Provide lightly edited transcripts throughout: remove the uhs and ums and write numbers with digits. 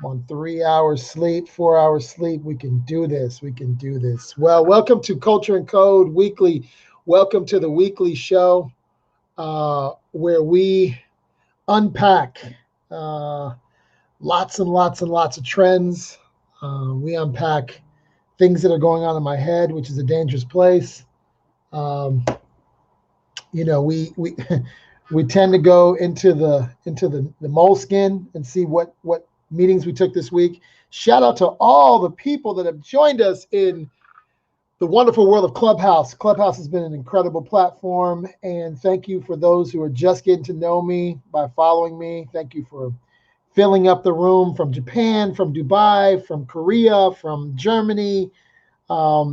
I'm on 3 hours sleep, 4 hours sleep. We can do this. We can do this. Well, welcome to Culture and Code Weekly. Welcome to the weekly show where we unpack lots and lots and lots of trends. We unpack things that are going on in my head, which is a dangerous place. Um, we we tend to go into the moleskin and see what meetings we took this week. Shout out to all the people that have joined us in the wonderful world of Clubhouse. Clubhouse has been an incredible platform, and thank you for those who are just getting to know me by following me. Thank you for filling up the room from Japan, from Dubai, from Korea, from Germany.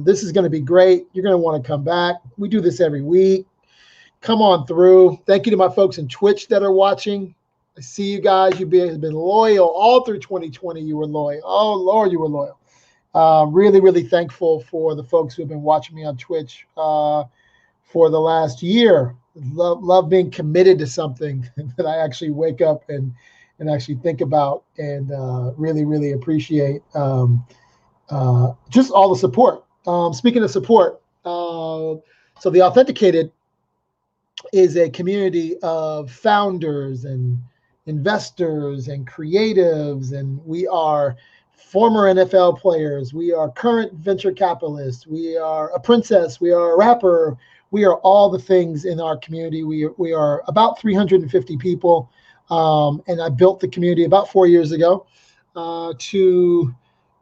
This is going to be great. You're going to want to come back. We do this every week. Come on through. Thank you to my folks in Twitch that are watching. I see you guys. You've been loyal all through 2020. You were loyal. Oh, Lord, you were loyal. Really, really thankful for the folks who have been watching me on Twitch for the last year. Love being committed to something that I actually wake up and actually think about, and really, really appreciate just all the support. Speaking of support, so the Authenticated is a community of founders and investors and creatives, and we are former NFL players, we are current venture capitalists, we are a princess, we are a rapper, we are all the things in our community. We are about 350 people, and I built the community about 4 years ago to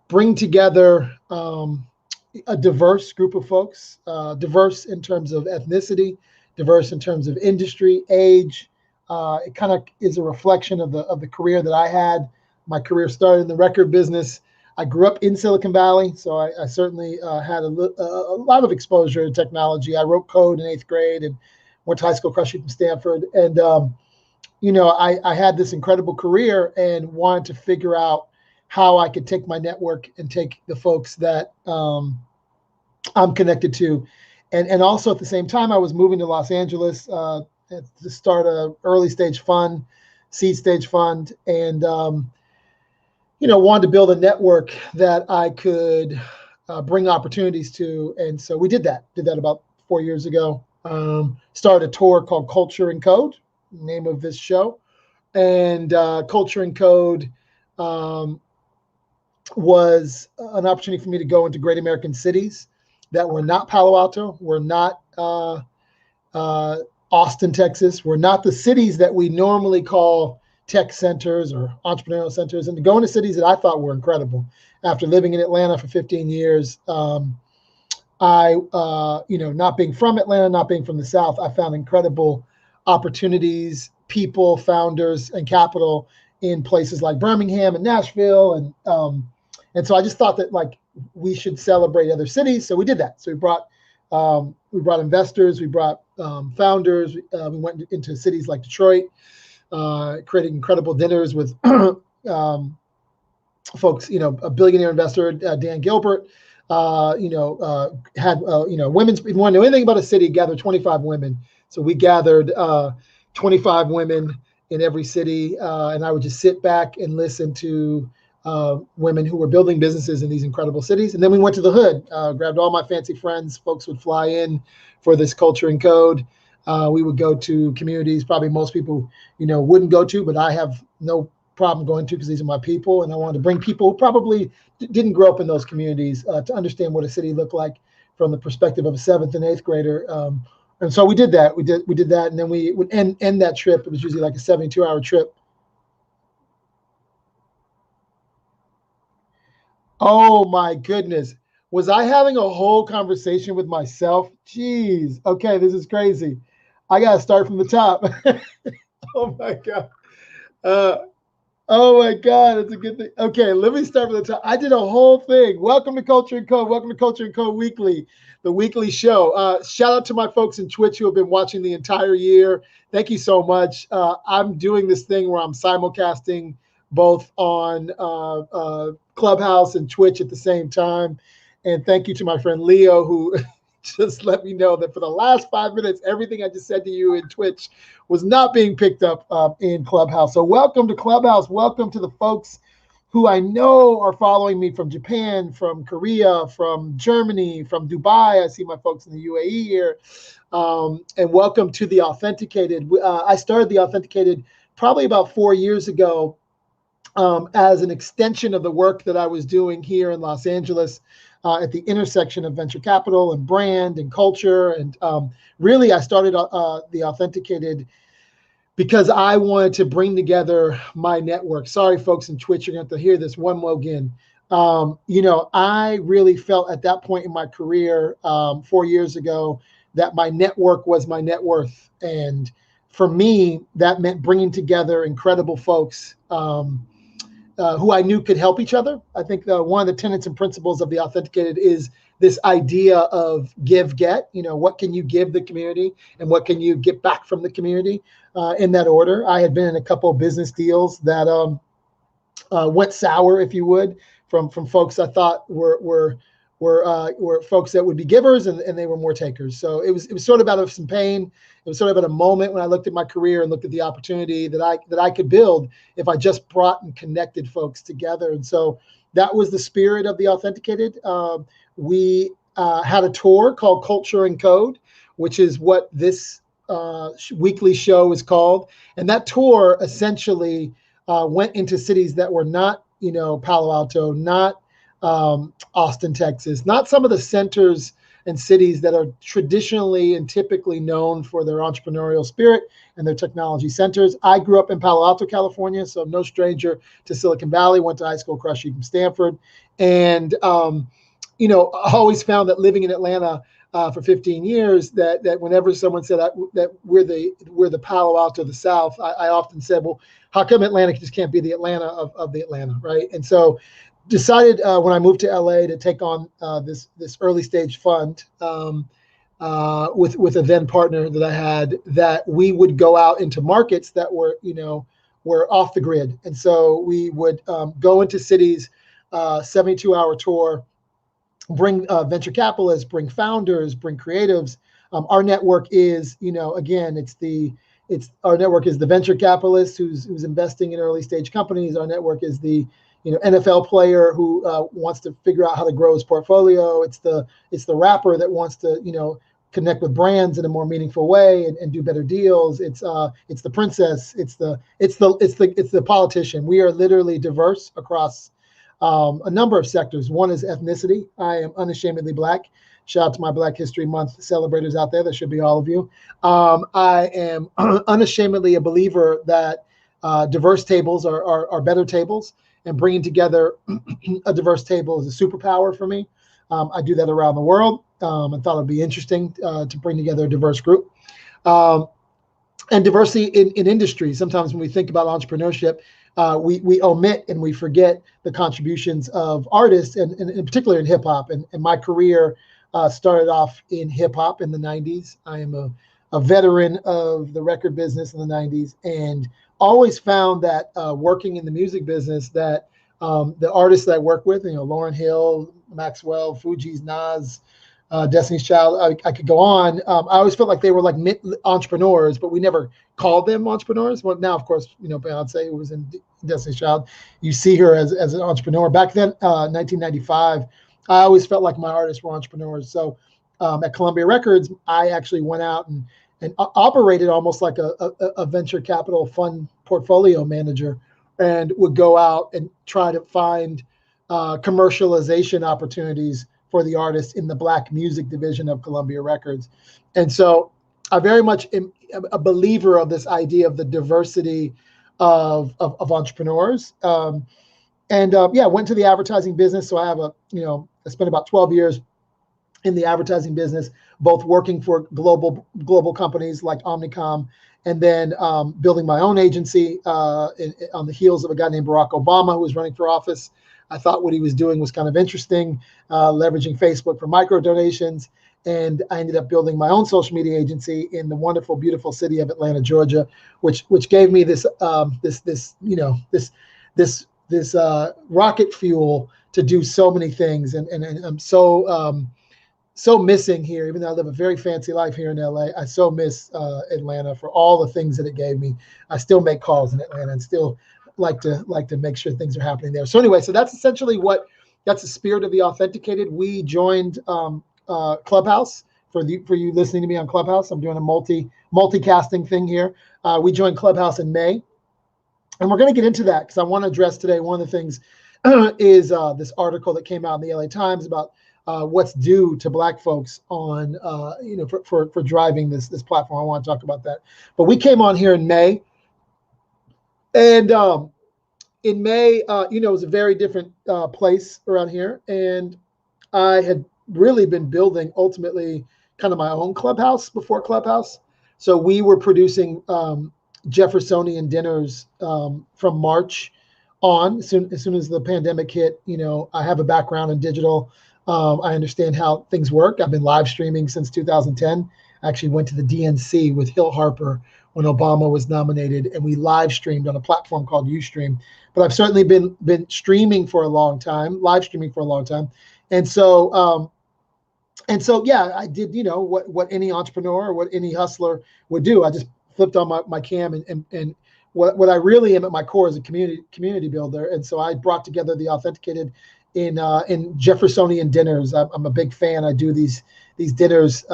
bring together a diverse group of folks, diverse in terms of ethnicity, diverse in terms of industry, age. It kind of is a reflection of the career that I had. My career started in the record business. I grew up in Silicon Valley, so I certainly had a lot of exposure to technology. I wrote code in 8th grade and went to high school across the street from Stanford. And, I had this incredible career and wanted to figure out how I could take my network and take the folks that I'm connected to. And also at the same time, I was moving to Los Angeles to start a early stage fund, seed stage fund, and wanted to build a network that I could bring opportunities to. And so we did that about 4 years ago. Started a tour called Culture and Code, name of this show. And Culture and Code was an opportunity for me to go into great American cities that were not Palo Alto, were not Austin, Texas, were not the cities that we normally call tech centers or entrepreneurial centers, and to go into cities that I thought were incredible. After living in Atlanta for 15 years, I, not being from Atlanta, not being from the South, I found incredible opportunities, people, founders, and capital in places like Birmingham and Nashville, and so I just thought that we should celebrate other cities. So we did that. So we brought investors, we brought founders. We went into cities like Detroit, creating incredible dinners with folks. A billionaire investor, Dan Gilbert, had women's. If you want to know anything about a city, gather 25 women. So we gathered 25 women in every city, and I would just sit back and listen to women who were building businesses in these incredible cities. And then we went to the hood, grabbed all my fancy friends. Folks would fly in for this Culture and Code. We would go to communities probably most people, wouldn't go to, but I have no problem going to because these are my people. And I wanted to bring people who probably didn't grow up in those communities to understand what a city looked like from the perspective of a 7th and 8th grader. And so we did that. We did that. And then we would end that trip. It was usually like a 72-hour trip. Oh my goodness. Was I having a whole conversation with myself? Jeez. Okay, this is crazy. I got to start from the top. Oh my God. Oh my God, it's a good thing. Okay, let me start from the top. I did a whole thing. Welcome to Culture and Code. Welcome to Culture and Code Weekly, the weekly show. Shout out to my folks in Twitch who have been watching the entire year. Thank you so much. I'm doing this thing where I'm simulcasting both on Clubhouse and Twitch at the same time. And thank you to my friend Leo, who just let me know that for the last 5 minutes, everything I just said to you in Twitch was not being picked up in Clubhouse. So welcome to Clubhouse. Welcome to the folks who I know are following me from Japan, from Korea, from Germany, from Dubai. I see my folks in the UAE here. And welcome to the Authenticated. I started the Authenticated probably about 4 years ago, as an extension of the work that I was doing here in Los Angeles, at the intersection of venture capital and brand and culture. And really, I started the Authenticated because I wanted to bring together my network. Sorry, folks in Twitch, you're going to have to hear this one more again. I really felt at that point in my career, 4 years ago, that my network was my net worth. And for me, that meant bringing together incredible folks who I knew could help each other. I think one of the tenets and principles of the Authenticated is this idea of give, get. What can you give the community and what can you get back from the community, in that order. I had been in a couple of business deals that went sour, if you would, from folks I thought were folks that would be givers, and they were more takers. So it was sort of out of some pain. It was sort of at a moment when I looked at my career and looked at the opportunity that I could build if I just brought and connected folks together. And so that was the spirit of the Authenticated. We had a tour called Culture and Code, which is what this weekly show is called. And that tour essentially went into cities that were not, Palo Alto, not Austin, Texas, not some of the centers and cities that are traditionally and typically known for their entrepreneurial spirit and their technology centers. I grew up in Palo Alto, California, so I'm no stranger to Silicon Valley. Went to high school across from Stanford. And, I always found that living in Atlanta for 15 years, that whenever someone said that we're the Palo Alto of the South, I often said, well, how come Atlanta just can't be the Atlanta of the Atlanta, right? And so decided when I moved to LA to take on this early stage fund with a then partner that I had, that we would go out into markets that were off the grid. And so we would go into cities, 72-hour tour, bring venture capitalists, bring founders, bring creatives. Our network is, again, our network is the venture capitalist who's investing in early stage companies. Our network is the NFL player who wants to figure out how to grow his portfolio. It's the rapper that wants to connect with brands in a more meaningful way and do better deals. It's the princess. It's the politician. We are literally diverse across a number of sectors. One is ethnicity. I am unashamedly Black. Shout out to my Black History Month celebrators out there. That should be all of you. I am unashamedly a believer that diverse tables are better tables, and bringing together a diverse table is a superpower for me. I do that around the world. I thought it'd be interesting to bring together a diverse group. And diversity in industry. Sometimes when we think about entrepreneurship, we omit and we forget the contributions of artists, and in particular in hip hop. And my career started off in hip hop in the 90s. I am a veteran of the record business in the 90s, and always found that working in the music business, that the artists that I work with, Lauryn Hill, Maxwell, Fugees, Nas, Destiny's Child, I could go on. I always felt like they were like entrepreneurs, but we never called them entrepreneurs. Well, now, of course, Beyonce was in Destiny's Child. You see her as an entrepreneur. Back then, 1995, I always felt like my artists were entrepreneurs. So at Columbia Records, I actually went out and operated almost like a venture capital fund portfolio manager, and would go out and try to find commercialization opportunities for the artists in the Black music division of Columbia Records. And so I very much am a believer of this idea of the diversity of entrepreneurs. Went to the advertising business. So I have I spent about 12 years in the advertising business, both working for global companies like Omnicom, and then building my own agency on the heels of a guy named Barack Obama, who was running for office. I thought what he was doing was kind of interesting, leveraging Facebook for micro donations. And I ended up building my own social media agency in the wonderful, beautiful city of Atlanta, Georgia, which gave me this rocket fuel to do so many things. And I'm so missing here, even though I live a very fancy life here in LA. I so miss Atlanta for all the things that it gave me. I still make calls in Atlanta and still like to make sure things are happening there. So anyway, so that's essentially that's the spirit of the Authenticated. We joined Clubhouse. For you listening to me on Clubhouse, I'm doing a multicasting thing here. We joined Clubhouse in May, and we're going to get into that because I want to address today one of the things is this article that came out in the LA Times about what's due to Black folks on for driving this platform. I want to talk about that. But we came on here in May, and in May, it was a very different place around here, and I had really been building ultimately kind of my own Clubhouse before Clubhouse. So we were producing Jeffersonian dinners from March on. As soon as the pandemic hit, I have a background in digital. I understand how things work. I've been live streaming since 2010. I actually went to the DNC with Hill Harper when Obama was nominated, and we live streamed on a platform called Ustream. But I've certainly been streaming for a long time, live streaming for a long time. And so, yeah, I did, what any entrepreneur or what any hustler would do. I just flipped on my cam, and what I really am at my core is a community builder. And so I brought together the Authenticated in Jeffersonian dinners. I'm a big fan. I do these dinners,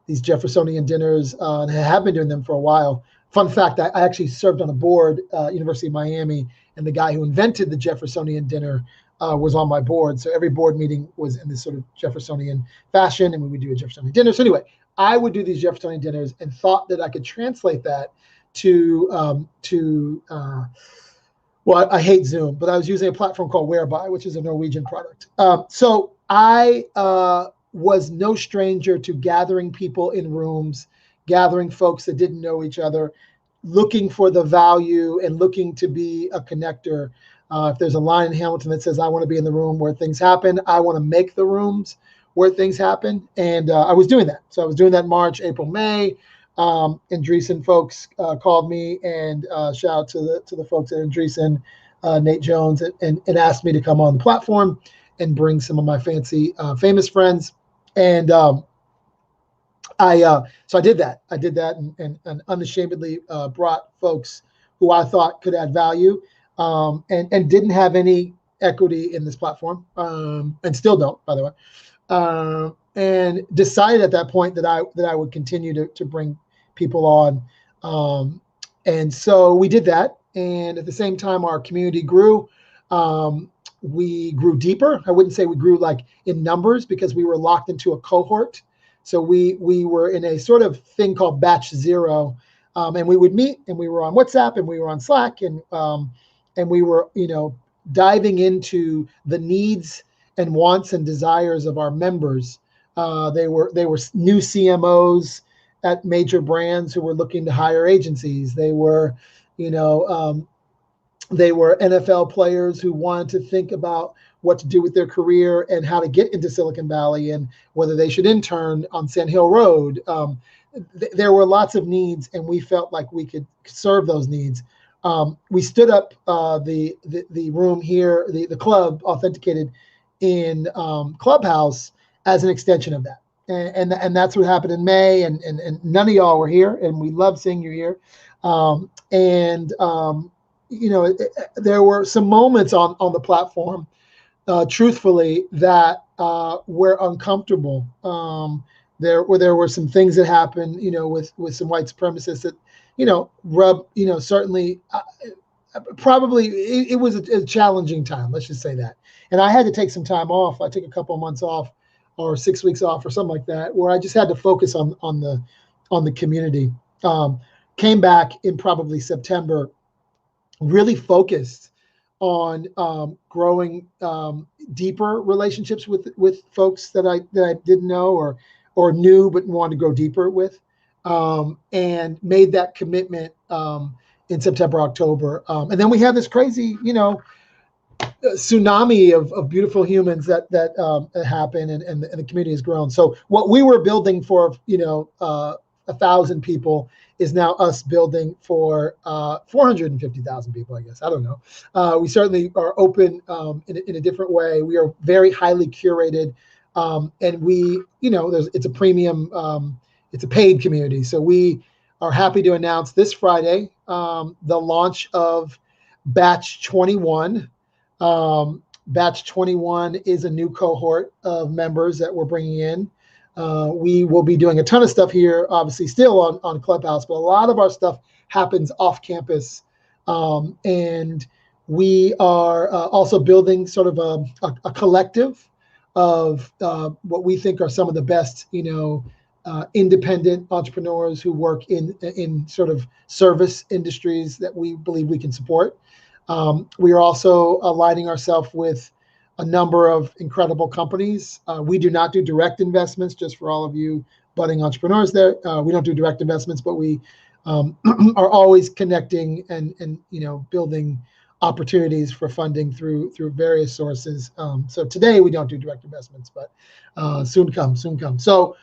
these Jeffersonian dinners, and I have been doing them for a while. Fun fact, I actually served on a board, University of Miami, and the guy who invented the Jeffersonian dinner was on my board. So every board meeting was in this sort of Jeffersonian fashion, and we would do a Jeffersonian dinner. So anyway, I would do these Jeffersonian dinners and thought that I could translate that to well, I hate Zoom, but I was using a platform called Whereby, which is a Norwegian product. So I was no stranger to gathering people in rooms, gathering folks that didn't know each other, looking for the value and looking to be a connector. If there's a line in Hamilton that says, I want to be in the room where things happen, I want to make the rooms where things happen. And I was doing that. So I was doing that March, April, May. Andreessen folks called me, and shout out to the folks at Andreessen, Nate Jones, and asked me to come on the platform and bring some of my famous friends. And so I did that. And unashamedly brought folks who I thought could add value, and didn't have any equity in this platform, and still don't, by the way. And decided at that point that I would continue to bring people on. And so we did that. And at the same time, our community grew. We grew deeper. I wouldn't say we grew like in numbers because we were locked into a cohort. So we were in a sort of thing called batch zero. And we would meet, and we were on WhatsApp, and we were on Slack, and we were, diving into the needs and wants and desires of our members. They were new CMOs at major brands who were looking to hire agencies. They were, they were NFL players who wanted to think about what to do with their career and how to get into Silicon Valley and whether they should intern on Sand Hill Road. There were lots of needs, and we felt like we could serve those needs. We stood up the room here, the club Authenticated in Clubhouse as an extension of that. And that's what happened in May, and none of y'all were here, and we love seeing you here. There were some moments on the platform, truthfully, that were uncomfortable. There were some things that happened, with some white supremacists that, certainly, probably it was a challenging time. Let's just say that. And I had to take some time off. I took a couple of months off, or 6 weeks off, or something like that, where I just had to focus on the community. Came back in probably September, really focused on growing deeper relationships with folks that I didn't know or knew but wanted to go deeper with, and made that commitment in September, October, and then we had this crazy, tsunami of beautiful humans that happened, and the community has grown. So what we were building for 1,000 people is now us building for 450,000 people, I guess. I don't know. We certainly are open in a different way. We are very highly curated, and we, it's a premium, it's a paid community. So we are happy to announce this Friday the launch of Batch 21. Batch 21 is a new cohort of members that we're bringing in. We will be doing a ton of stuff here, obviously still on Clubhouse, but a lot of our stuff happens off campus. And we are also building sort of a collective of what we think are some of the best, independent entrepreneurs who work in sort of service industries that we believe we can support. We are also aligning ourselves with a number of incredible companies. We do not do direct investments, just for all of you budding entrepreneurs there. We don't do direct investments, but we are always connecting and building opportunities for funding through various sources. So today we don't do direct investments, but soon come. So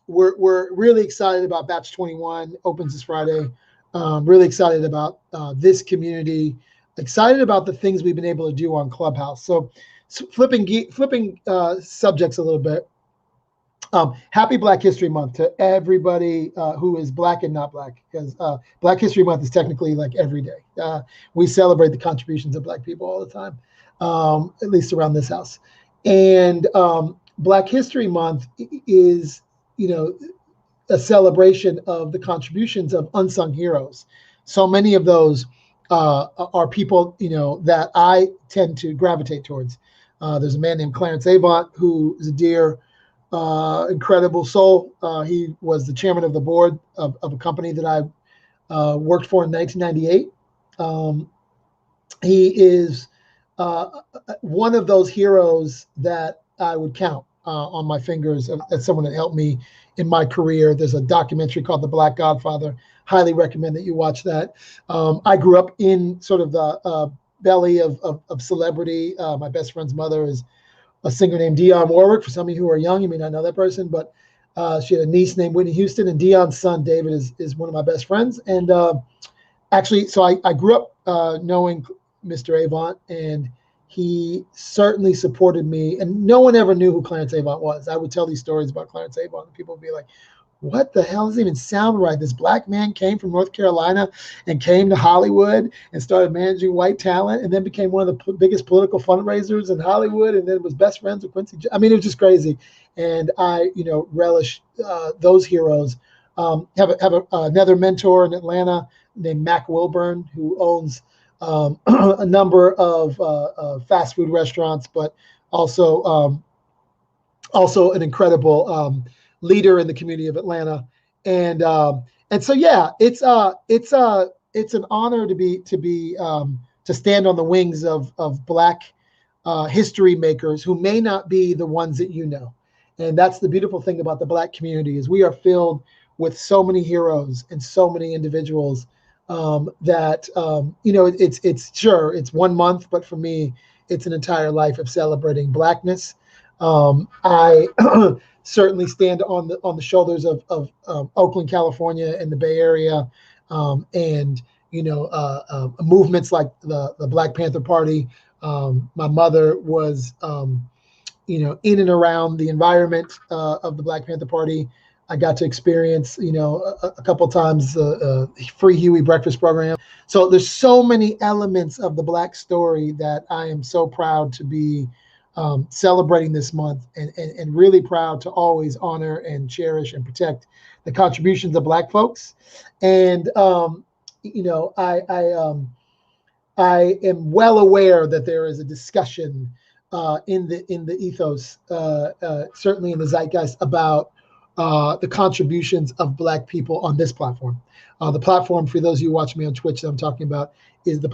we're really excited about Batch 21, opens this Friday. Really excited about this community, excited about the things we've been able to do on Clubhouse. So flipping subjects a little bit. Happy Black History Month to everybody who is Black and not Black, because Black History Month is technically like every day. We celebrate the contributions of Black people all the time, at least around this house. And Black History Month is, a celebration of the contributions of unsung heroes. So many of those are people, that I tend to gravitate towards. There's a man named Clarence Avant, who is a dear, incredible soul. He was the chairman of the board of a company that I worked for in 1998. He is one of those heroes that I would count on my fingers as someone that helped me in my career. There's a documentary called The Black Godfather. Highly recommend that you watch that. I grew up in sort of the belly of celebrity. My best friend's mother is a singer named Dionne Warwick. For some of you who are young, you may not know that person, but she had a niece named Whitney Houston, and Dionne's son, David, is one of my best friends. And actually, so I grew up knowing Mr. Avant, and he certainly supported me. And no one ever knew who Clarence Avant was. I would tell these stories about Clarence Avant, and people would be like, what the hell does it even sound right? This Black man came from North Carolina and came to Hollywood and started managing white talent, and then became one of the biggest political fundraisers in Hollywood, and then was best friends with Quincy. I mean, it was just crazy. And I, relish those heroes. Have another mentor in Atlanta named Mac Wilburn, who owns a number of fast food restaurants, but also an incredible leader in the community of Atlanta. And so yeah, it's an honor to stand on the wings of Black history makers who may not be the ones that you know. And that's the beautiful thing about the Black community, is we are filled with so many heroes and so many individuals that it's 1 month, but for me, it's an entire life of celebrating Blackness. I certainly stand on the shoulders of Oakland, California, and the Bay Area, and movements like the Black Panther Party. My mother was in and around the environment of the Black Panther Party. I got to experience, a couple times the free Huey breakfast program. So there's so many elements of the Black story that I am so proud to be celebrating this month, and really proud to always honor and cherish and protect the contributions of Black folks. And I am well aware that there is a discussion in the ethos, certainly in the zeitgeist, about the contributions of Black people on this platform. The platform, for those of you who watch me on Twitch that I'm talking about, is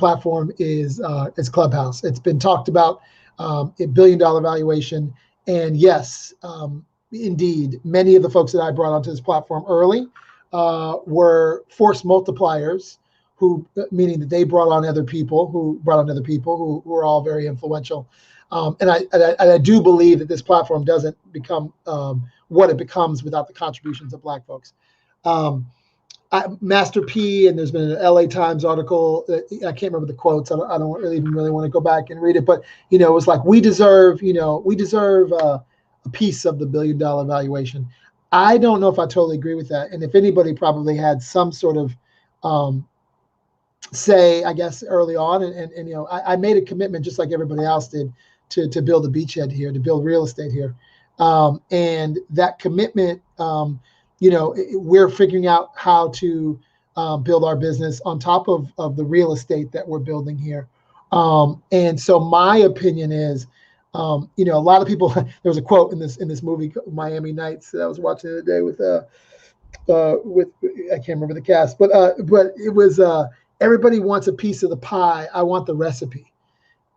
Clubhouse. It's been talked about, $1 billion valuation. And yes, indeed, many of the folks that I brought onto this platform early were force multipliers, meaning that they brought on other people who were all very influential. And I do believe that this platform doesn't become what it becomes without the contributions of Black folks. Master P, and there's been an LA Times article, I can't remember the quotes, I don't really want to go back and read it, but it was like, we deserve a piece of the $1 billion valuation. I don't know if I totally agree with that. And if anybody probably had some sort of say, I guess, early on, and you know, I made a commitment just like everybody else did to build a beachhead here, to build real estate here, and that commitment, you know, we're figuring out how to build our business on top of the real estate that we're building here, and so my opinion is, you know, a lot of people. There was a quote in this movie Miami Nights that I was watching the other day with I can't remember the cast, but it was everybody wants a piece of the pie. I want the recipe,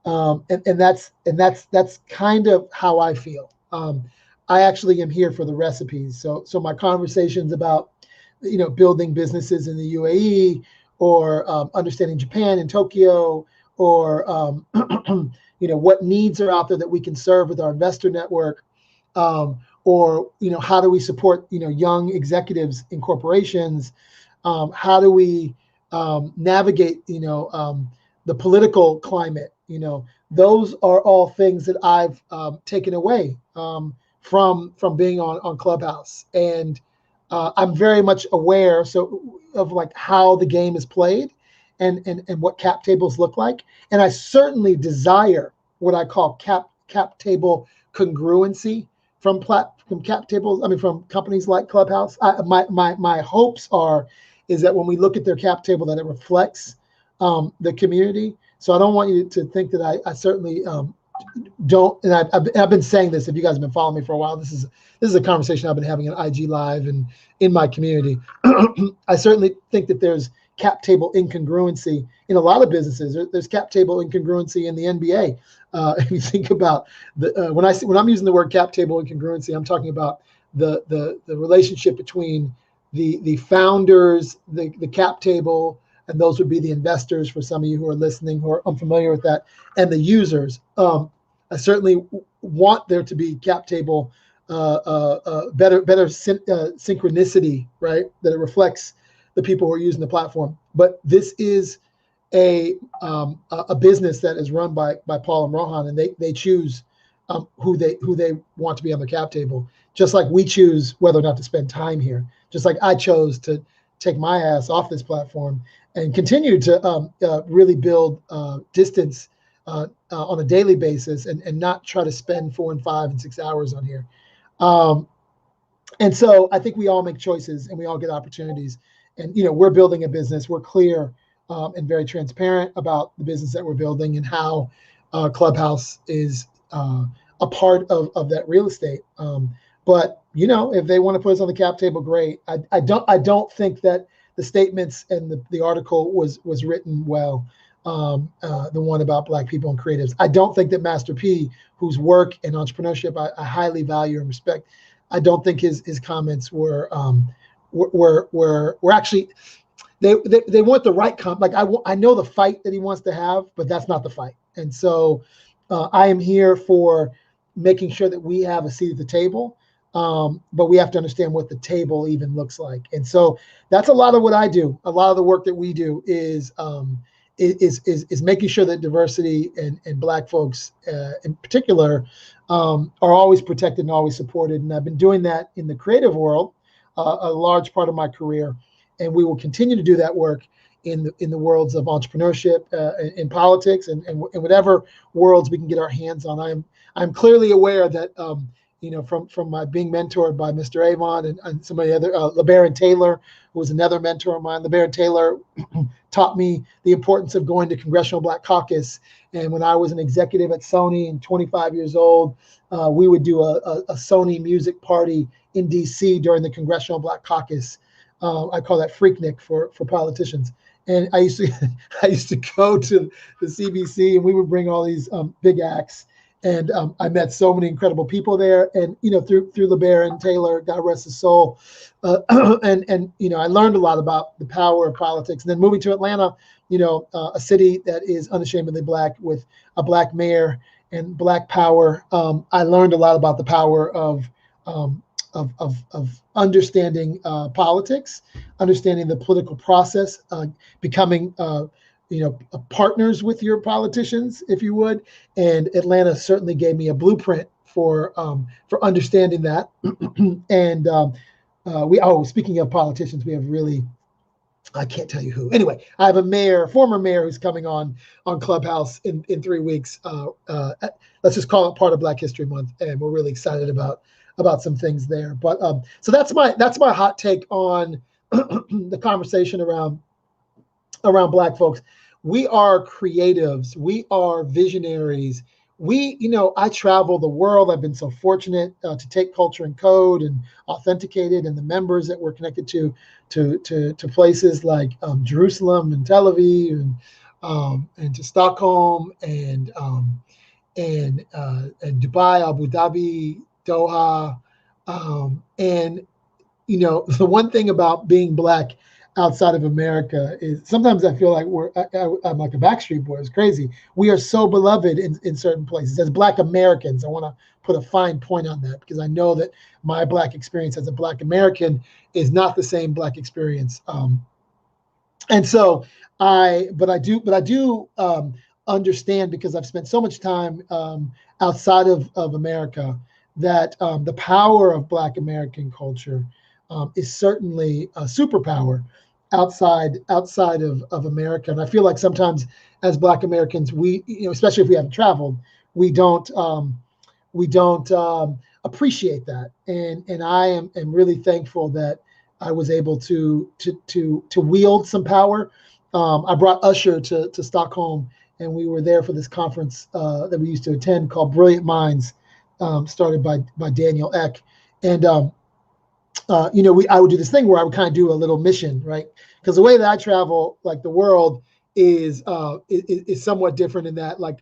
and that's kind of how I feel. I actually am here for the recipes. So my conversations about, you know, building businesses in the UAE, or understanding Japan and Tokyo, or you know, what needs are out there that we can serve with our investor network, or, you know, how do we support, you know, young executives in corporations? How do we navigate, you know, the political climate? You know, those are all things that I've taken away from being on Clubhouse, and I'm very much aware of like how the game is played, and what cap tables look like, and I certainly desire what I call cap table congruency from cap tables. I mean, from companies like Clubhouse. My hopes is that when we look at their cap table, that it reflects the community. So I don't want you to think that I certainly don't. And I've been saying this. If you guys have been following me for a while, this is a conversation I've been having in IG Live and in my community. I certainly think that there's cap table incongruency in a lot of businesses. There's cap table incongruency in the NBA. If you think about when I'm using the word cap table incongruency, I'm talking about the relationship between the founders, the cap table, and those would be the investors for some of you who are listening who are unfamiliar with that, and the users. I certainly want there to be cap table better synchronicity, right? That it reflects the people who are using the platform. But this is a business that is run by Paul and Rohan, and they choose who they want to be on the cap table, just like we choose whether or not to spend time here. Just like I chose to take my ass off this platform and continue to really build distance on a daily basis, and not try to spend 4 and 5 and 6 hours on here. And so I think we all make choices and we all get opportunities. And, you know, we're building a business. We're clear and very transparent about the business that we're building, and how Clubhouse is a part of that real estate. But, you know, if they want to put us on the cap table, great. I don't think that the statements and the article was written well. The one about Black people and creatives. I don't think that Master P, whose work and entrepreneurship I highly value and respect, I don't think his comments were actually, they want the right like I know the fight that he wants to have, but that's not the fight. And so I am here for making sure that we have a seat at the table, but we have to understand what the table even looks like. And so that's a lot of what I do. A lot of the work that we do is making sure that diversity and Black folks in particular are always protected and always supported. And I've been doing that in the creative world a large part of my career, and we will continue to do that work in the worlds of entrepreneurship, in politics, and whatever worlds we can get our hands on. I'm clearly aware that you know, from my being mentored by Mr. Avon and some of the other, LeBaron Taylor, who was another mentor of mine. LeBaron Taylor taught me the importance of going to Congressional Black Caucus. And when I was an executive at Sony and 25 years old, we would do a Sony music party in DC during the Congressional Black Caucus. I call that Freaknik for politicians. And I used to go to the CBC, and we would bring all these big acts. And I met so many incredible people there, and you know, through LeBaron Taylor, God rest his soul, and you know, I learned a lot about the power of politics. And then moving to Atlanta, you know, a city that is unashamedly Black, with a Black mayor and Black power, I learned a lot about the power of understanding politics, understanding the political process, becoming you know, partners with your politicians, if you would. And Atlanta certainly gave me a blueprint for understanding that. And speaking of politicians, we have really I can't tell you who. Anyway, I have a former mayor, who's coming on Clubhouse in 3 weeks. Let's just call it part of Black History Month, and we're really excited about some things there. But so that's my hot take on the conversation around Black folks. We are creatives. We are visionaries. I travel the world. I've been so fortunate to take Culture and Code and authenticate it, and the members that we're connected to places like Jerusalem and Tel Aviv, and to Stockholm and Dubai, Abu Dhabi, Doha, and the one thing about being Black outside of America is sometimes I feel like I'm like a Backstreet Boy. It's crazy. We are so beloved in certain places as Black Americans. I want to put a fine point on that, because I know that my Black experience as a Black American is not the same Black experience. And so I do understand, because I've spent so much time outside of America, that the power of Black American culture is certainly a superpower outside of America. And I feel like sometimes as Black Americans, we, especially if we haven't traveled, we don't appreciate that. And I am really thankful that I was able to wield some power. I brought Usher to Stockholm, and we were there for this conference that we used to attend called Brilliant Minds, started by Daniel Ek. And I would do this thing where I would kind of do a little mission, right? Because the way that I travel, like the world, is somewhat different in that, like,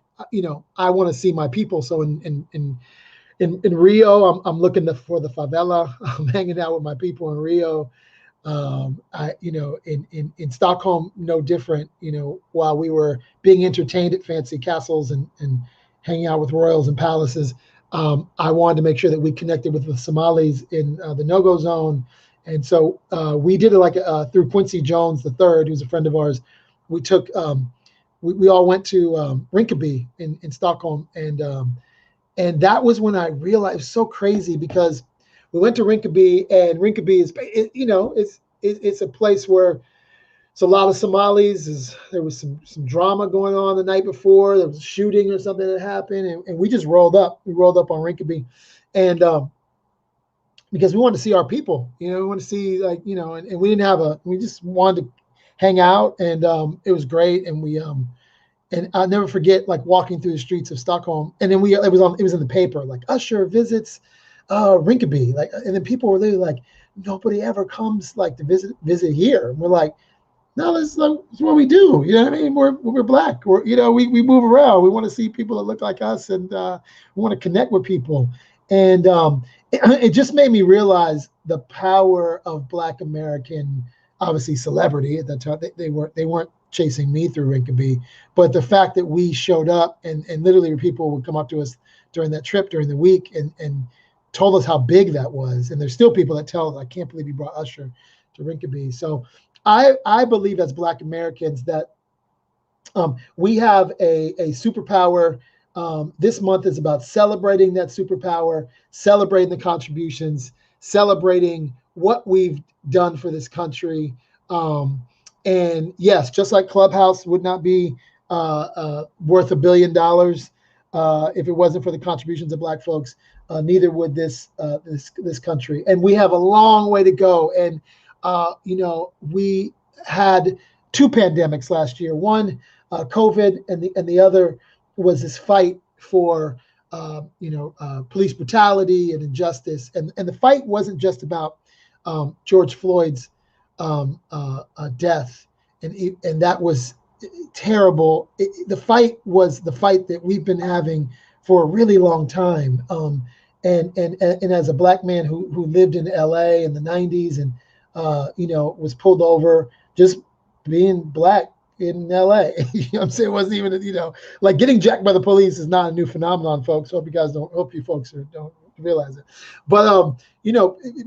I want to see my people. So in Rio, I'm looking for the favela. I'm hanging out with my people in Rio. In Stockholm, no different. While we were being entertained at fancy castles and hanging out with royals and palaces, I wanted to make sure that we connected with the Somalis in the no-go zone. And so we did it through Quincy Jones III, who's a friend of ours. We took, we all went to Rinkeby in Stockholm. And that was when I realized it was so crazy, because we went to Rinkeby, and Rinkeby is, it's a place where it's a lot of Somalis. There was some drama going on the night before. There was a shooting or something that happened, and we just rolled up. We rolled up on Rinkeby, and because we wanted to see our people. We wanted to see, and we didn't have we just wanted to hang out, and it was great. And and I'll never forget, like, walking through the streets of Stockholm, and then it was in the paper, like, Usher visits Rinkeby, and then people were literally like, nobody ever comes like to visit here. And we're like, no, this is what we do. You know what I mean? We're Black. We move around. We want to see people that look like us, and we want to connect with people. And it just made me realize the power of Black American, obviously, celebrity at that time. They weren't chasing me through Rinkeby, but the fact that we showed up, and literally people would come up to us during that trip during the week and told us how big that was. And there's still people that tell us, I can't believe you brought Usher to Rinkeby. So I believe as Black Americans that we have a superpower. This month is about celebrating that superpower, celebrating the contributions, celebrating what we've done for this country. And yes, just like Clubhouse would not be worth $1 billion if it wasn't for the contributions of Black folks, neither would this country. And we have a long way to go. And we had 2 pandemics last year. One, COVID, and the other was this fight for police brutality and injustice. And the fight wasn't just about George Floyd's death, and that was terrible. The fight was the fight that we've been having for a really long time. And as a Black man who lived in LA in the 90s and was pulled over just being Black in LA. You know what I'm saying? It wasn't even, like, getting jacked by the police is not a new phenomenon, folks. Hope you folks don't realize it. But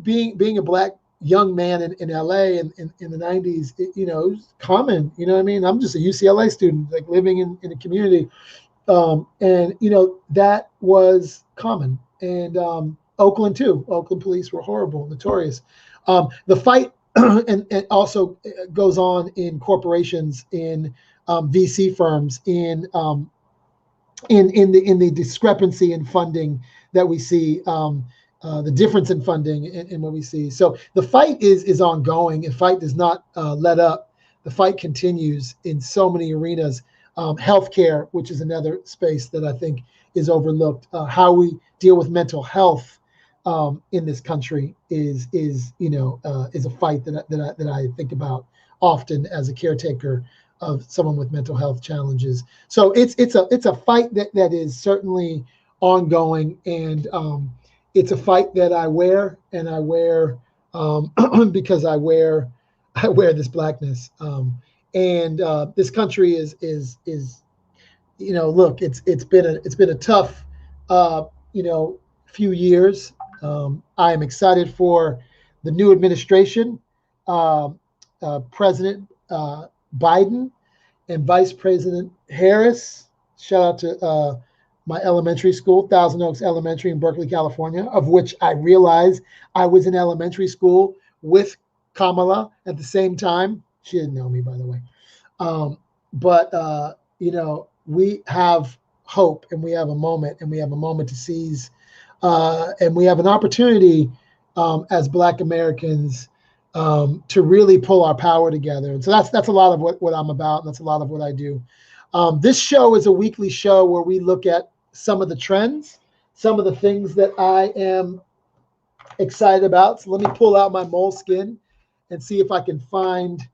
being a Black young man in LA in the 90s, it was common. You know what I mean? I'm just a UCLA student, like, living in a community. And that was common. And Oakland too. Oakland police were horrible, notorious. The fight and also goes on in corporations, in VC firms, in the discrepancy in funding that we see, the difference in funding in what we see. So the fight is ongoing. The fight does not let up. The fight continues in so many arenas. Healthcare, which is another space that I think is overlooked. How we deal with mental health in this country is a fight that I think about often as a caretaker of someone with mental health challenges. So it's a fight that is certainly ongoing, and it's a fight that I wear, and I wear because I wear this blackness. And this country is look, it's been a tough few years. I am excited for the new administration, President Biden and Vice President Harris. Shout out to my elementary school, Thousand Oaks Elementary in Berkeley, California, of which I realized I was in elementary school with Kamala at the same time. She didn't know me, by the way. But we have hope, and we have a moment, and we have a moment to seize, and we have an opportunity as Black Americans to really pull our power together. And so that's a lot of what I'm about, and that's a lot of what I do. This show is a weekly show where we look at some of the trends, some of the things that I am excited about. So let me pull out my moleskin and see if I can find.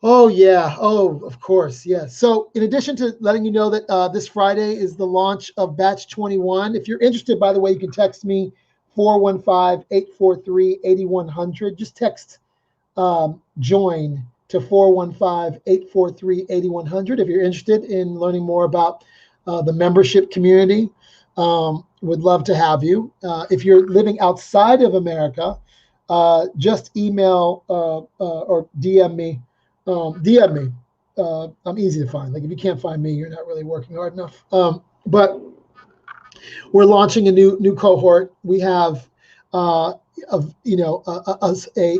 Oh, yeah. Oh, of course. Yeah. So in addition to letting you know that this Friday is the launch of Batch 21, if you're interested, by the way, you can text me 415-843-8100. Just text join to 415-843-8100 if you're interested in learning more about the membership community. Would love to have you. If you're living outside of America, just email or DM me. I'm easy to find. Like, if you can't find me, you're not really working hard enough. But we're launching a new cohort. We have a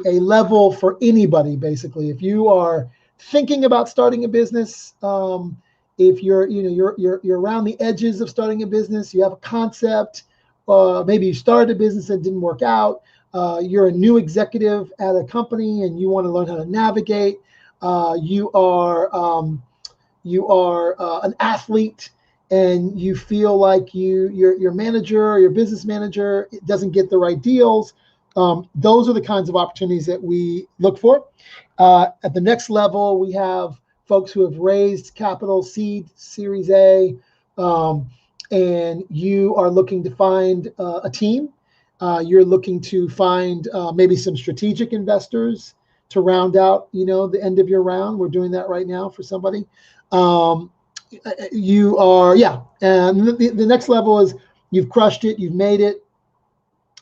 level for anybody, basically. If you are thinking about starting a business, if you're around the edges of starting a business, you have a concept, maybe you started a business and didn't work out, you're a new executive at a company and you want to learn how to navigate. You are an athlete and you feel like your manager or your business manager doesn't get the right deals. Those are the kinds of opportunities that we look for. At the next level, we have folks who have raised capital, seed, Series A, and you are looking to find a team. You're looking to find maybe some strategic investors to round out, the end of your round. We're doing that right now for somebody. You are, and the next level is you've crushed it, you've made it,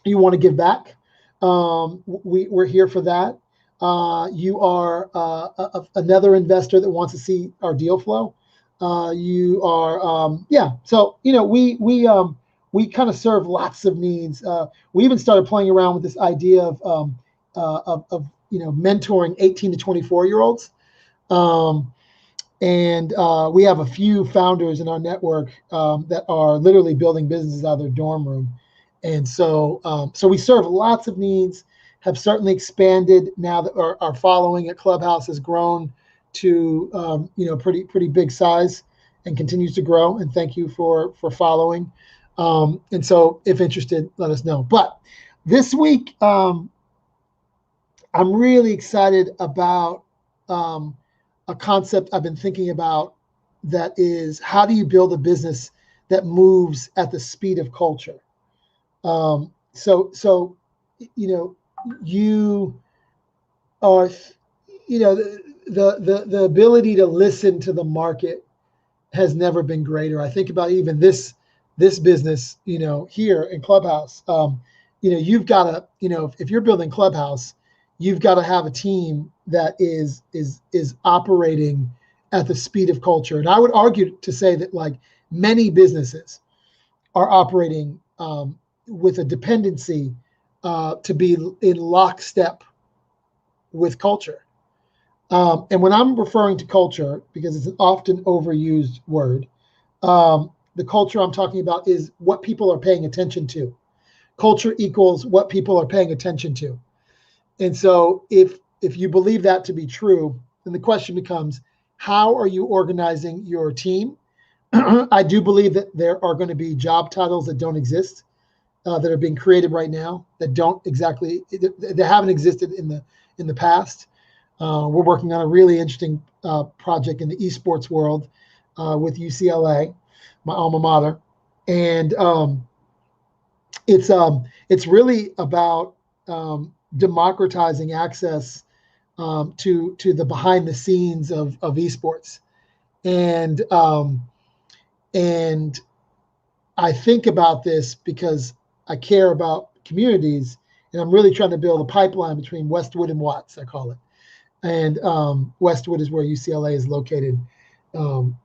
you want to give back. We're here for that. You are another investor that wants to see our deal flow. You are, So we kind of serve lots of needs. We even started playing around with this idea of mentoring 18 to 24-year-olds. And we have a few founders in our network that are literally building businesses out of their dorm room. And so we serve lots of needs, have certainly expanded now that our following at Clubhouse has grown to, pretty big size and continues to grow. And thank you for following. And so if interested, let us know. But this week, I'm really excited about a concept I've been thinking about, that is, how do you build a business that moves at the speed of culture? You are, the ability to listen to the market has never been greater. I think about even this business, here in Clubhouse. You've got to, if you're building Clubhouse, you've got to have a team that is operating at the speed of culture. And I would argue to say that, like, many businesses are operating with a dependency to be in lockstep with culture. And when I'm referring to culture, because it's an often overused word, the culture I'm talking about is what people are paying attention to. Culture equals what people are paying attention to. And so if you believe that to be true, then the question becomes, how are you organizing your team? I do believe that there are going to be job titles that don't exist, that are being created right now, that haven't existed in the past. We're working on a really interesting project in the esports world with UCLA, my alma mater, and it's really about democratizing access to the behind the scenes of esports, and I think about this because I care about communities, and I'm really trying to build a pipeline between Westwood and Watts, I call it. And Westwood is where UCLA is located, and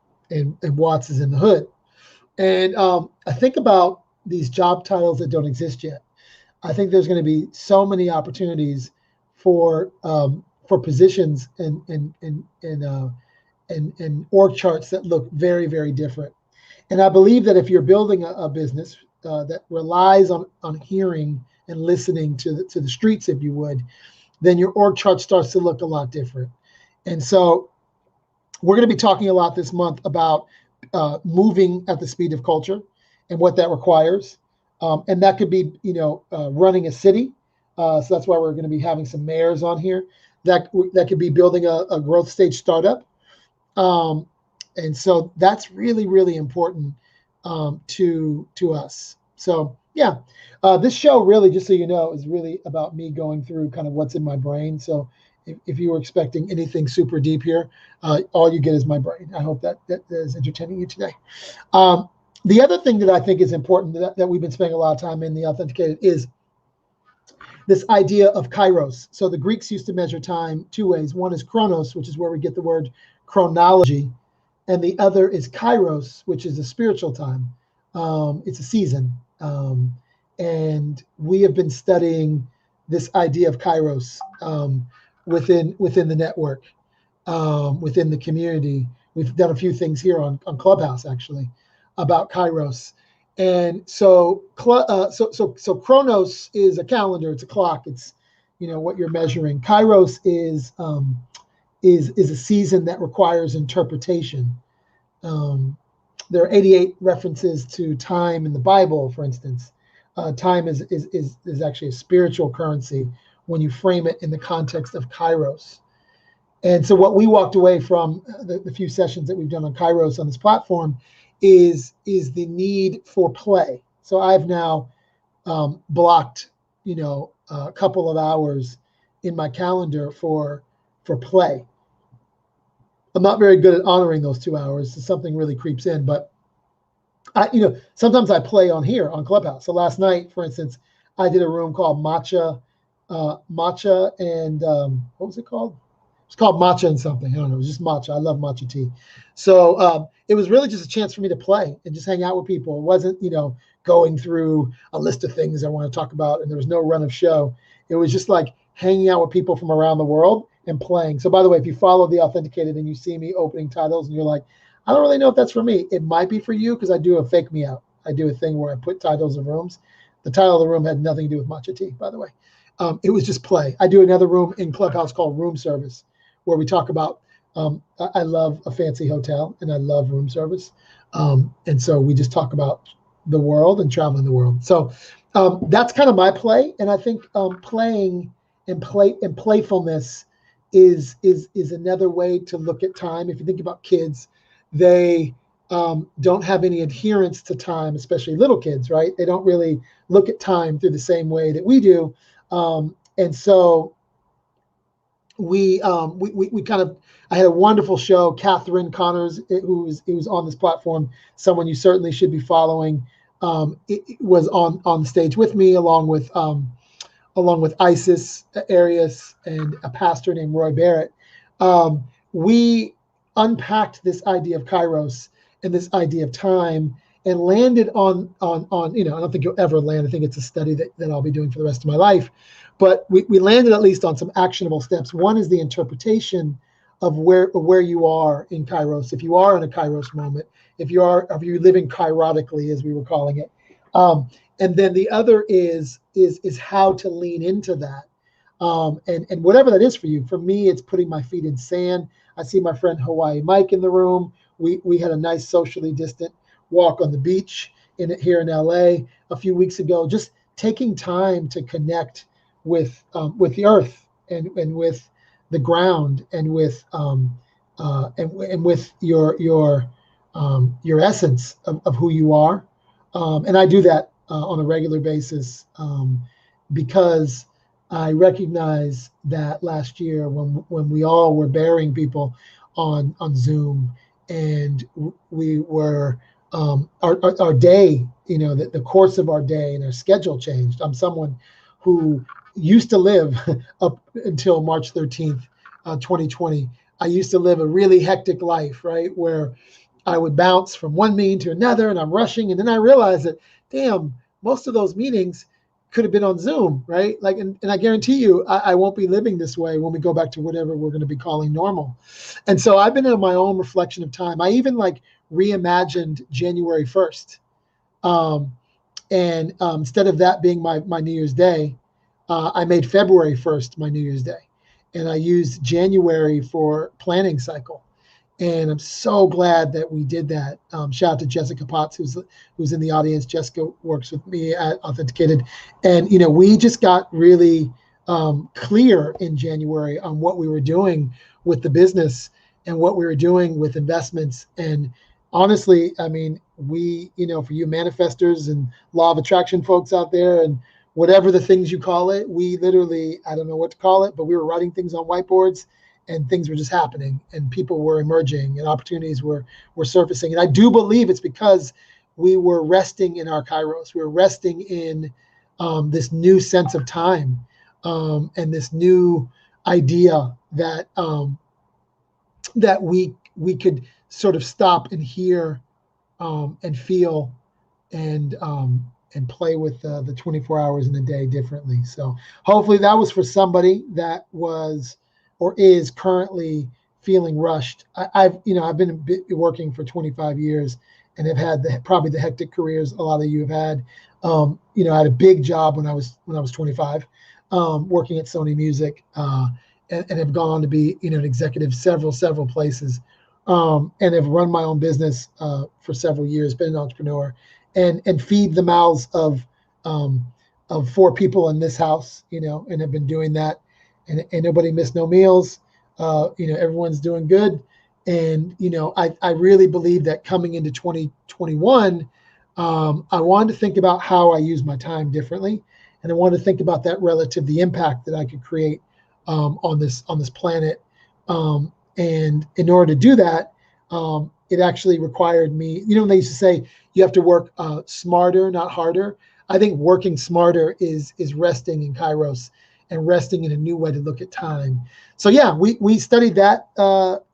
Watts is in the hood. And I think about these job titles that don't exist yet. I think there's going to be so many opportunities for positions and org charts that look very, very different. And I believe that if you're building a business that relies on hearing and listening to the streets, if you would, then your org chart starts to look a lot different. And so we're going to be talking a lot this month about moving at the speed of culture and what that requires. And that could be, running a city. So that's why we're going to be having some mayors on here. That could be building a growth stage startup. And so that's really, really important to us. So yeah, this show really, just so you know, is really about me going through kind of what's in my brain. So if you were expecting anything super deep here, all you get is my brain. I hope that is entertaining you today. The other thing that I think is important that we've been spending a lot of time in the Authenticated is this idea of Kairos. So the Greeks used to measure time two ways. One is chronos, which is where we get the word chronology, and the other is Kairos, which is a spiritual time. It's a season. And we have been studying this idea of Kairos within the network, within the community. We've done a few things here on Clubhouse, actually, about Kairos. And so Chronos is a calendar, it's a clock, it's what you're measuring. Kairos is a season that requires interpretation. There are 88 references to time in the Bible, for instance. Time is actually a spiritual currency when you frame it in the context of Kairos. And so what we walked away from the few sessions that we've done on Kairos on this platform is the need for play. So I've now blocked, a couple of hours in my calendar for play. I'm not very good at honoring those 2 hours. So something really creeps in, but sometimes I play on here on Clubhouse. So last night, for instance, I did a room called Matcha and what was it called? It's called Matcha and something. I don't know. It was just matcha. I love matcha tea. So it was really just a chance for me to play and just hang out with people. It wasn't, going through a list of things I want to talk about, and there was no run of show. It was just like hanging out with people from around the world and playing. So by the way, if you follow the Authenticated and you see me opening titles and you're like, I don't really know if that's for me, it might be for you, because I do a fake me out. I do a thing where I put titles of rooms. The title of the room had nothing to do with matcha tea, by the way. It was just play. I do another room in Clubhouse called Room Service, where we talk about, I love a fancy hotel and I love room service. And so we just talk about the world and traveling the world. So that's kind of my play. And I think playing and playfulness is another way to look at time. If you think about kids, they don't have any adherence to time, especially little kids, right? They don't really look at time through the same way that we do. And so we kind of, I had a wonderful show. Catherine Connors, who was on this platform, someone you certainly should be following, it was on stage with me, along with Isis Arias and a pastor named Roy Barrett. We unpacked this idea of Kairos and this idea of time and landed on I don't think you'll ever land. I think it's a study that I'll be doing for the rest of my life. But we landed at least on some actionable steps. One is the interpretation of where you are in Kairos. If you are in a Kairos moment, if you're living kairotically, as we were calling it, and then the other is how to lean into that, and whatever that is for you. For me, it's putting my feet in sand. I see my friend Hawaii Mike in the room. We had a nice socially distant walk on the beach here in LA a few weeks ago. Just taking time to connect with the earth and with the ground and with your essence of who you are, and I do that on a regular basis, because I recognize that last year when we all were burying people on Zoom, and we were our day, the course of our day and our schedule changed. I'm someone who used to live up until March 13th, 2020. I used to live a really hectic life, right, where I would bounce from one meeting to another, and I'm rushing, and then I realized that, damn, most of those meetings could have been on Zoom, right? Like, and I guarantee you, I won't be living this way when we go back to whatever we're going to be calling normal. And so I've been in my own reflection of time. I even reimagined January 1st. And instead of that being my New Year's Day, I made February 1st my New Year's Day. And I used January for planning cycle. And I'm so glad that we did that. Shout out to Jessica Potts, who's in the audience. Jessica works with me at Authenticated. And, we just got really clear in January on what we were doing with the business and what we were doing with investments. And honestly, I mean, we, for you manifestors and law of attraction folks out there and whatever the things you call it, we literally, I don't know what to call it, but we were writing things on whiteboards, and things were just happening, and people were emerging, and opportunities were surfacing. And I do believe it's because we were resting in our Kairos. We were resting in this new sense of time, and this new idea that that we could sort of stop and hear, and feel, and play with the 24 hours in a day differently. So hopefully that was for somebody that was or is currently feeling rushed. I've been working for 25 years and have had probably the hectic careers a lot of you have had. I had a big job when I was 25, working at Sony Music, and have gone on to be an executive several places, and have run my own business for several years, been an entrepreneur, and feed the mouths of 4 people in this house, and have been doing that. And nobody missed no meals. Everyone's doing good. And, I really believe that coming into 2021, I wanted to think about how I use my time differently. And I wanted to think about that relative, the impact that I could create on this planet. And in order to do that, it actually required me, they used to say you have to work smarter, not harder. I think working smarter is resting in Kairos and resting in a new way to look at time. So yeah, we studied that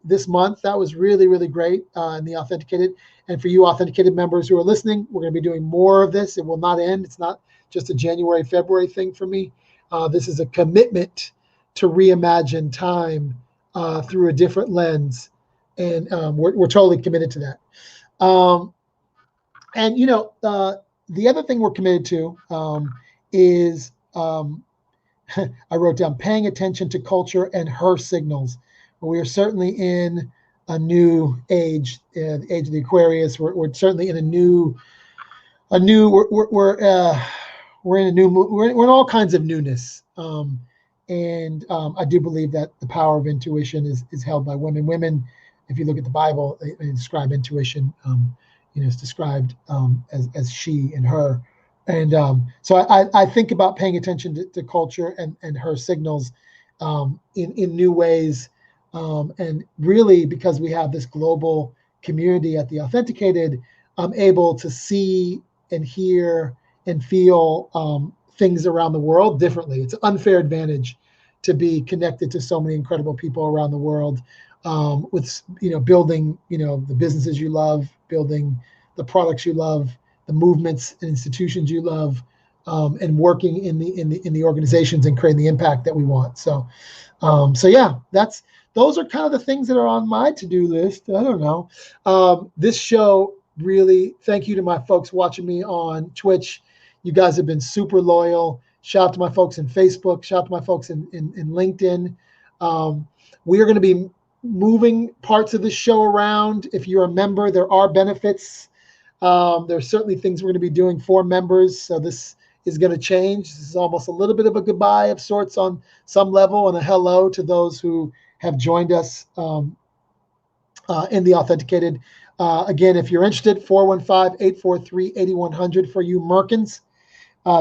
this month. That was really, really great in the Authenticated. And for you Authenticated members who are listening, we're going to be doing more of this. It will not end. It's not just a January, February thing for me. This is a commitment to reimagine time through a different lens. And we're totally committed to that. And the other thing we're committed to is I wrote down paying attention to culture and her signals. We are certainly in a new age, the age of the Aquarius. We're certainly in we're in all kinds of newness. And I do believe that the power of intuition is held by women. Women, if you look at the Bible, they describe intuition, it's described as she and her. And so I think about paying attention to culture and her signals in new ways. And really, because we have this global community at the Authenticated, I'm able to see and hear and feel things around the world differently. It's an unfair advantage to be connected to so many incredible people around the world, with building the businesses you love, building the products you love, the movements and institutions you love, and working in the organizations and creating the impact that we want. So yeah, those are kind of the things that are on my to-do list. I don't know. This show, really, thank you to my folks watching me on Twitch. You guys have been super loyal. Shout out to my folks in Facebook. Shout out to my folks in LinkedIn. We are going to be moving parts of the show around. If you're a member, there are benefits. There's certainly things we're going to be doing for members. So this is going to change. This is almost a little bit of a goodbye of sorts on some level, and a hello to those who have joined us in the Authenticated. Again, if you're interested, 415-843-8100 for you Merkins.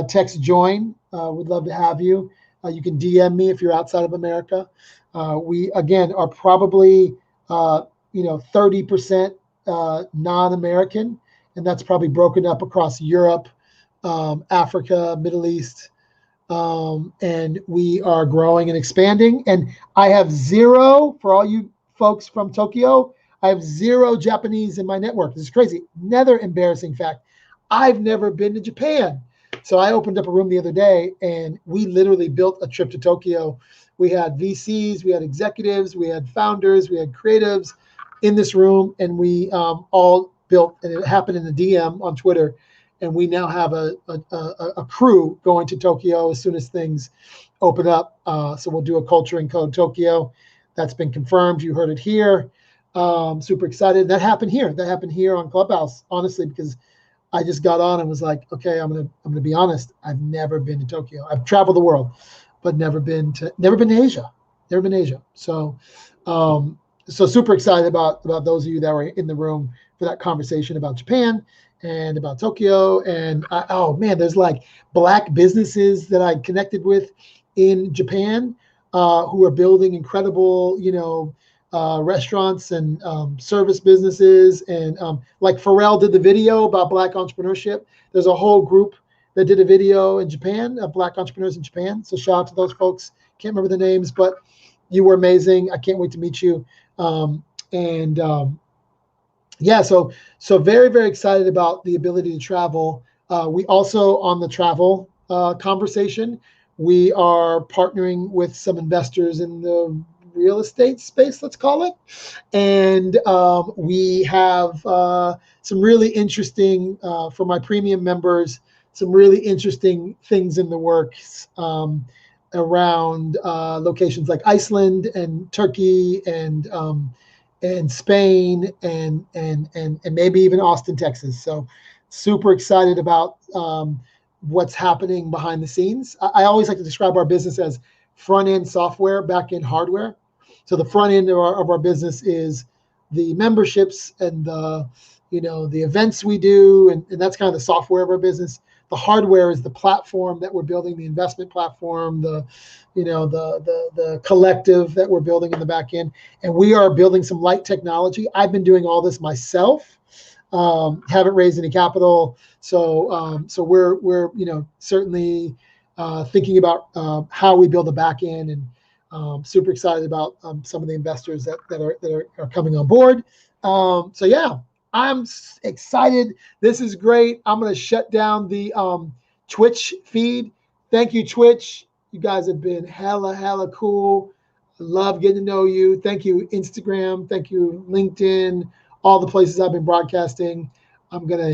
Text join. We'd love to have you. You can DM me if you're outside of America. We, again, are probably 30% non-American, and that's probably broken up across Europe, Africa, Middle East, and we are growing and expanding. And I have zero, for all you folks from Tokyo, I have zero Japanese in my network. This is crazy. Another embarrassing fact, I've never been to Japan. So I opened up a room the other day, and we literally built a trip to Tokyo. We had VCs, we had executives, we had founders, we had creatives in this room, and we all built, and it happened in the DM on Twitter. And we now have a crew going to Tokyo as soon as things open up. So we'll do a Culture and Code Tokyo. That's been confirmed. You heard it here. Super excited. That happened here. That happened here on Clubhouse, honestly, because I just got on and was like, okay, I'm gonna be honest. I've never been to Tokyo. I've traveled the world, but never been to Asia. Never been to Asia. So super excited about those of you that were in the room for that conversation about Japan and about Tokyo. And oh man, there's like Black businesses that I connected with in Japan who are building incredible, restaurants and service businesses. And like Pharrell did the video about Black entrepreneurship. There's a whole group that did a video in Japan of Black entrepreneurs in Japan. So shout out to those folks. Can't remember the names, but you were amazing. I can't wait to meet you. Yeah, so very, very excited about the ability to travel. We also, on the travel conversation, we are partnering with some investors in the real estate space, let's call it. And we have some really interesting, for my premium members, some really interesting things in the works around locations like Iceland and Turkey and Spain and maybe even Austin, Texas. So super excited about what's happening behind the scenes. I always like to describe our business as front-end software, back-end hardware. So the front end of our business is the memberships and the events we do, and that's kind of the software of our business. The hardware is the platform that we're building, the investment platform, the collective that we're building in the back end. And we are building some light technology. I've been doing all this myself. Haven't raised any capital. So we're certainly thinking about how we build the back end, and super excited about some of the investors that are coming on board. So yeah, I'm excited. This is great. I'm going to shut down the Twitch feed. Thank you, Twitch. You guys have been hella cool. Love getting to know you. Thank you, Instagram. Thank you, LinkedIn, all the places I've been broadcasting. I'm going to